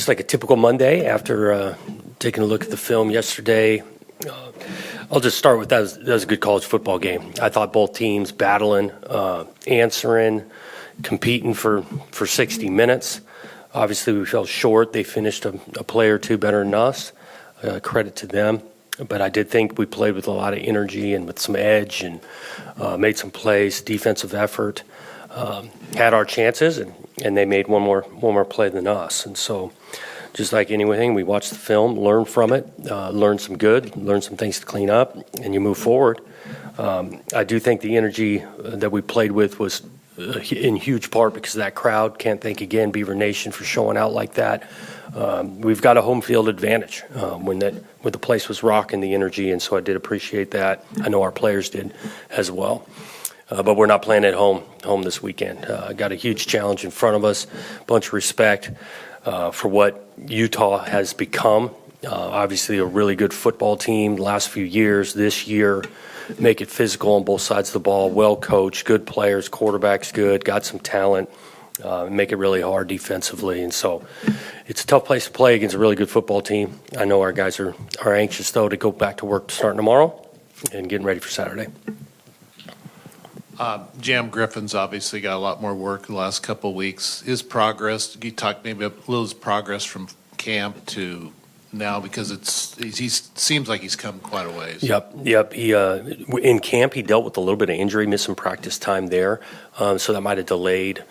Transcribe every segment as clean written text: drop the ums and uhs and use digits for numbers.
just like a typical Monday after taking a look at the film yesterday. I'll just start with that was a good college football game. I thought both teams battling, answering, competing for 60 minutes. Obviously, we fell short. They finished a play or two better than us. Credit to them. But I did think we played with a lot of energy and with some edge and made some plays, defensive effort. Had our chances, and they made one more play than us. And so, just like anything, we watched the film, learned from it, learned some good, learned some things to clean up, and you move forward. I do think the energy that we played with was in huge part because of that crowd. Can't thank again Beaver Nation for showing out like that. We've got a home field advantage when the place was rocking, the energy, and so I did appreciate that. I know our players did as well. But we're not playing at home this weekend. Got a huge challenge in front of us. Bunch of respect for what Utah has become. Obviously, a really good football team the last few years. This year, make it physical on both sides of the ball. Well coached, good players, quarterback's good, got some talent. Make it really hard defensively, and so it's a tough place to play against a really good football team. I know our guys are anxious though to go back to work starting tomorrow and getting ready for Saturday. Jam Griffin's obviously got a lot more work the last couple of weeks. His progress, you talk maybe a little his progress from camp to now, because he seems like he's come quite a ways. Yep. He in camp he dealt with a little bit of injury, missed some practice time there, so that might have delayed.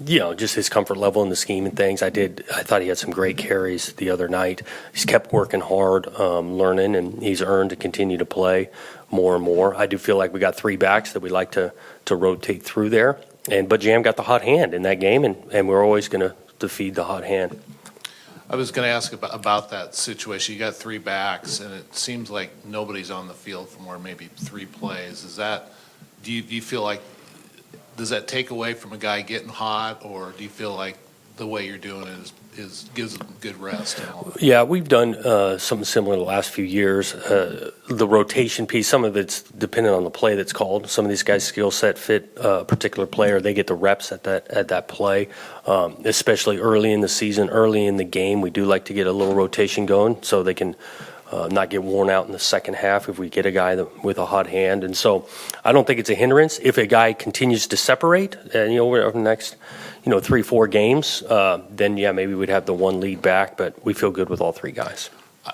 Just his comfort level in the scheme and things. I thought he had some great carries the other night. He's kept working hard, learning, and he's earned to continue to play more and more. I do feel like we got three backs that we like to rotate through there. But Jam got the hot hand in that game, and we're always going to feed the hot hand. I was going to ask about that situation. You got three backs, and it seems like nobody's on the field for more maybe three plays. Do you feel like, does that take away from a guy getting hot, or do you feel like the way you're doing it gives him good rest? Yeah, we've done something similar the last few years. The rotation piece, some of it's dependent on the play that's called. Some of these guys' skill set fit a particular player. They get the reps at that play, especially early in the season, early in the game. We do like to get a little rotation going so they can not get worn out in the second half if we get a guy with a hot hand. And so I don't think it's a hindrance. If a guy continues to separate, and over the next 3-4 games, then yeah, maybe we'd have the one lead back, but we feel good with all three guys.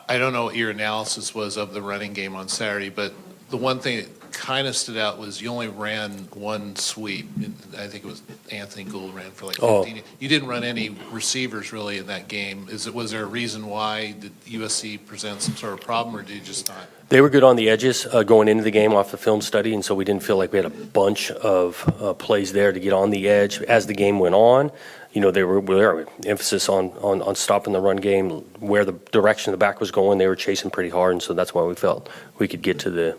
I don't know what your analysis was of the running game on Saturday, but the one thing that kind of stood out was you only ran one sweep. I think it was Anthony Gould ran for like 15. You didn't run any receivers really in that game. Was there a reason why? Did USC present some sort of problem, or did you just not? They were good on the edges going into the game off the film study, and so we didn't feel like we had a bunch of plays there to get on the edge. As the game went on, they were emphasis on stopping the run game, where the direction the back was going. They were chasing pretty hard, and so that's why we felt we could get to the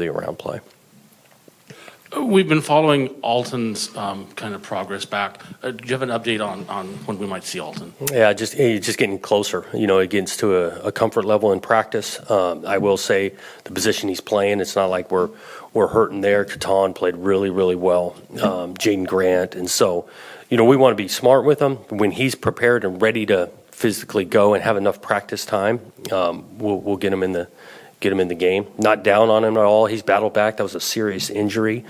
around play. We've been following Alton's kind of progress back. Do you have an update on when we might see Alton? Yeah, just getting closer. It gets to a comfort level in practice. I will say the position he's playing, it's not like we're hurting there. Catan played really, really well. Jaden Grant, and so we want to be smart with him. When he's prepared and ready to physically go and have enough practice time, we'll get him in the game. Not down on him at all. He's battled back. That was a serious injury.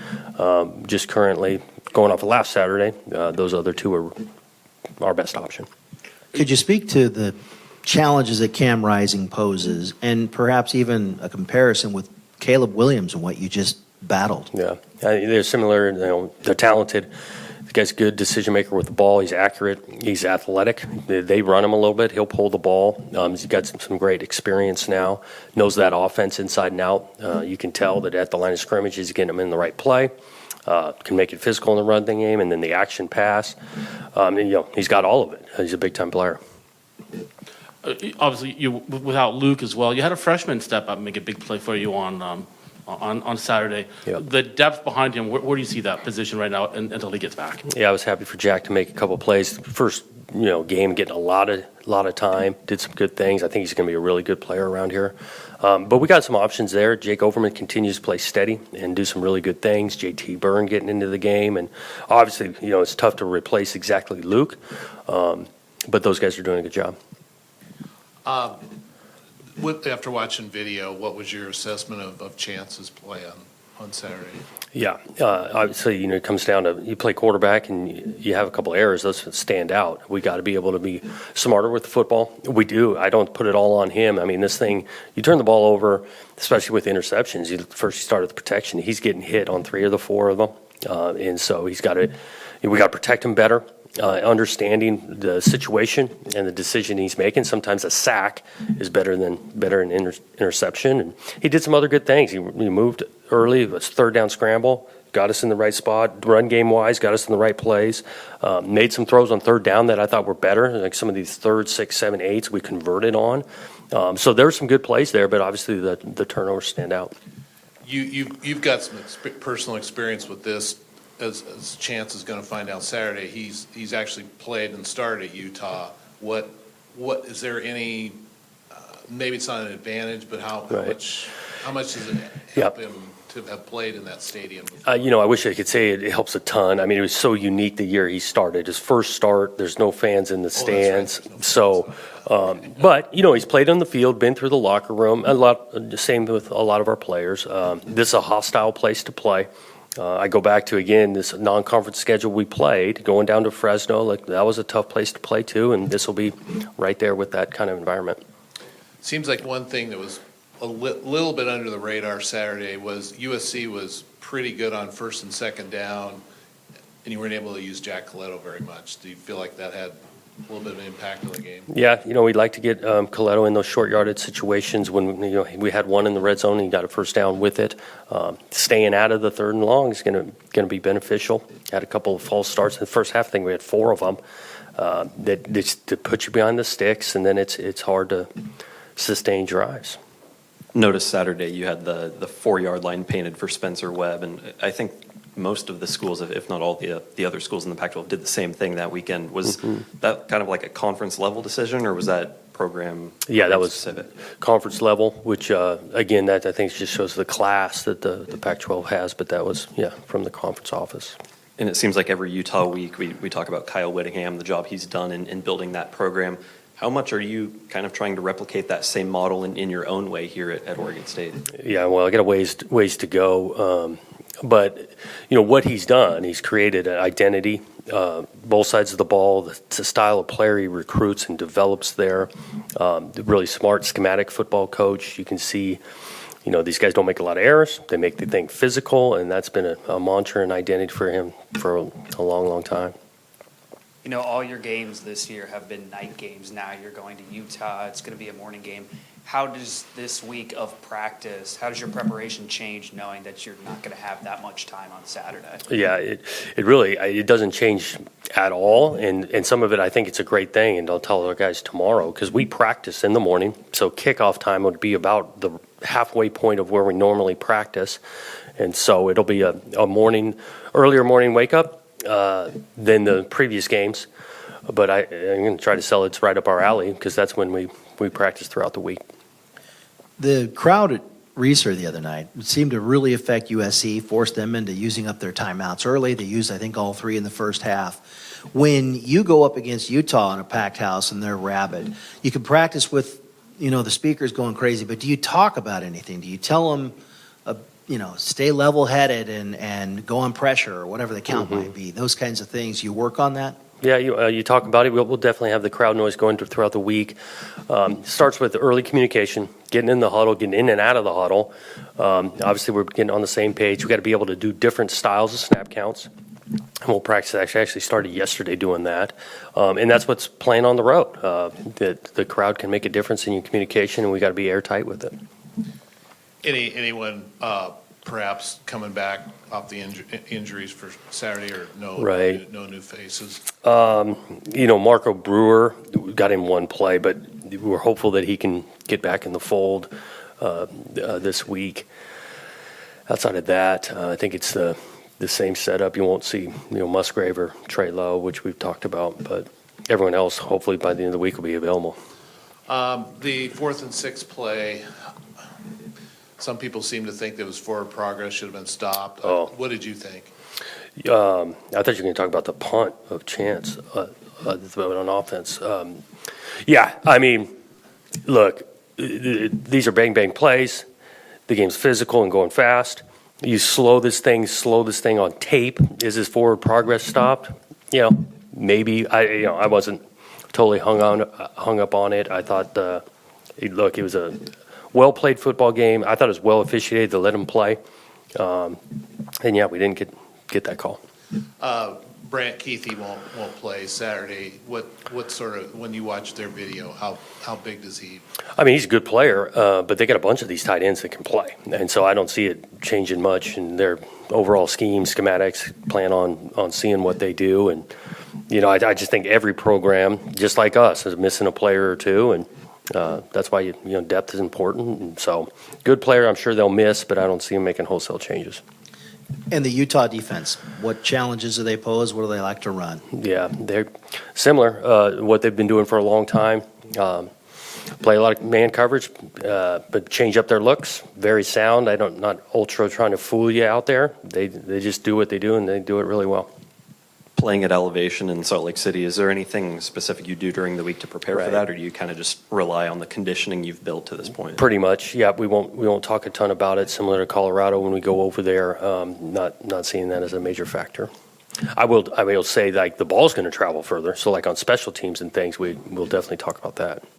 Just currently going off of last Saturday, those other two are our best option. Could you speak to the challenges that Cam Rising poses, and perhaps even a comparison with Caleb Williams and what you just battled? Yeah, they're similar. They're talented. The guy's a good decision maker with the ball. He's accurate. He's athletic. They run him a little bit. He'll pull the ball. He's got some great experience now. Knows that offense inside and out. You can tell that at the line of scrimmage he's getting them in the right play. Can make it physical in the run game, and then the action pass. He's got all of it. He's a big-time player. Obviously, without Luke as well, you had a freshman step up and make a big play for you on Saturday. Yep. The depth behind him, where do you see that position right now until he gets back? Yeah, I was happy for Jack to make a couple plays. First, game getting a lot of time, did some good things. I think he's going to be a really good player around here. But we got some options there. Jake Overman continues to play steady and do some really good things. JT Byrne getting into the game, and obviously, it's tough to replace exactly Luke. but those guys are doing a good job. After watching video, what was your assessment of Chance's play on Saturday? Yeah, obviously, it comes down to you play quarterback and you have a couple errors. Those stand out. We got to be able to be smarter with the football. We do. I don't put it all on him. I mean, this thing, you turn the ball over, especially with interceptions. First, you start with the protection. He's getting hit on 3 of the 4 of them, and so we got to protect him better. Understanding the situation and the decision he's making. Sometimes a sack is better than an interception. And he did some other good things. He moved early. It was 3rd down scramble. Got us in the right spot. Run game wise, got us in the right place. Made some throws on 3rd down that I thought were better. Like some of these 3rd, 6, 7, 8s we converted on. So there were some good plays there, but obviously the turnovers stand out. You've got some personal experience with this. As Chance is going to find out Saturday, he's actually played and started at Utah. What is there any? Maybe it's not an advantage, but how much does it help him to have played in that stadium? I wish I could say it helps a ton. I mean, it was so unique the year he started. His first start, there's no fans in the stands. Right. So, but, he's played on the field, been through the locker room, the same with a lot of our players. This is a hostile place to play. I go back to, again, this non-conference schedule we played, going down to Fresno. That was a tough place to play, too, and this will be right there with that kind of environment. Seems like one thing that was a little bit under the radar Saturday was USC was pretty good on 1st and 2nd down, and you weren't able to use Jack Coletto very much. Do you feel like that had a little bit of an impact on the game? Yeah, we'd like to get Coletto in those short yardage situations when we had one in the red zone and he got a 1st down with it. Staying out of the 3rd and long is going to be beneficial. Had a couple of false starts in the first half. I think we had 4 of them that put you behind the sticks, and then it's hard to sustain drives. Notice Saturday you had the 4-yard line painted for Spencer Webb, and I think most of the schools, if not all the other schools in the Pac-12, did the same thing that weekend. Was that kind of like a conference level decision, or was that program? Yeah, that was specific? Conference level, which again, that I think just shows the class that the Pac-12 has. But that was from the conference office. And it seems like every Utah week we talk about Kyle Whittingham, the job he's done in building that program. How much are you kind of trying to replicate that same model in your own way here at Oregon State? Yeah, well, I got a ways to go. But, what he's done, he's created an identity, both sides of the ball, the style of player he recruits and develops there, the really smart schematic football coach. You can see, these guys don't make a lot of errors. They make the thing physical, and that's been a mantra and identity for him for a long, long time. All your games this year have been night games. Now you're going to Utah. It's going to be a morning game. How does this week of practice, how does your preparation change knowing that you're not going to have that much time on Saturday? Yeah, it really it doesn't change at all. And some of it, I think it's a great thing. And I'll tell our guys tomorrow because we practice in the morning. So kickoff time would be about the halfway point of where we normally practice. And so it'll be a earlier morning wake up than the previous games. But I'm going to try to sell it's right up our alley because that's when we practice throughout the week. The crowd at Reeser the other night seemed to really affect USC, forced them into using up their timeouts early. They used, I think, all 3 in the first half. When you go up against Utah in a packed house and they're rabid, you can practice with, the speakers going crazy, but do you talk about anything? Do you tell them, stay level-headed and go on pressure or whatever the count might be? Those kinds of things. You work on that? Yeah, you talk about it. We'll definitely have the crowd noise going throughout the week. Starts with early communication, getting in the huddle, getting in and out of the huddle. Obviously, we're getting on the same page. We've got to be able to do different styles of snap counts. And we'll practice. Actually started yesterday doing that. And that's what's playing on the road. That the crowd can make a difference in your communication, and we got to be airtight with it. Anyone perhaps coming back off the injuries for Saturday or no new faces? Marco Brewer, we got him one play, but we're hopeful that he can get back in the fold this week. Outside of that, I think it's the same setup. You won't see Musgrave or Trey Lowe, which we've talked about, but everyone else hopefully by the end of the week will be available. The 4th and 6th play, some people seem to think that was forward progress, should have been stopped. What did you think? I thought you were going to talk about the punt of Chance. on offense. Yeah, I mean, look, these are bang plays. The game's physical and going fast. You slow this thing on tape. Is his forward progress stopped? Maybe. I wasn't totally hung up on it. I thought, look, it was a well-played football game. I thought it was well officiated to let him play. And yeah, we didn't get that call. Brant Keithy won't play Saturday. What sort of, when you watch their video, how big does he? I mean, he's a good player, but they got a bunch of these tight ends that can play, and so I don't see it changing much in their overall schematics. Plan on seeing what they do, and I just think every program, just like us, is missing a player or two, and that's why depth is important. And so, good player, I'm sure they'll miss, but I don't see them making wholesale changes. And the Utah defense, what challenges do they pose? What do they like to run? Yeah, they're similar. What they've been doing for a long time. Play a lot of man coverage, but change up their looks. Very sound. Not ultra trying to fool you out there. They just do what they do, and they do it really well. Playing at elevation in Salt Lake City, is there anything specific you do during the week to prepare for that, or do you kind of just rely on the conditioning you've built to this point? Pretty much, yeah. We won't talk a ton about it. Similar to Colorado when we go over there, not seeing that as a major factor. I will say, like, the ball's going to travel further. So, like on special teams and things, we'll definitely talk about that.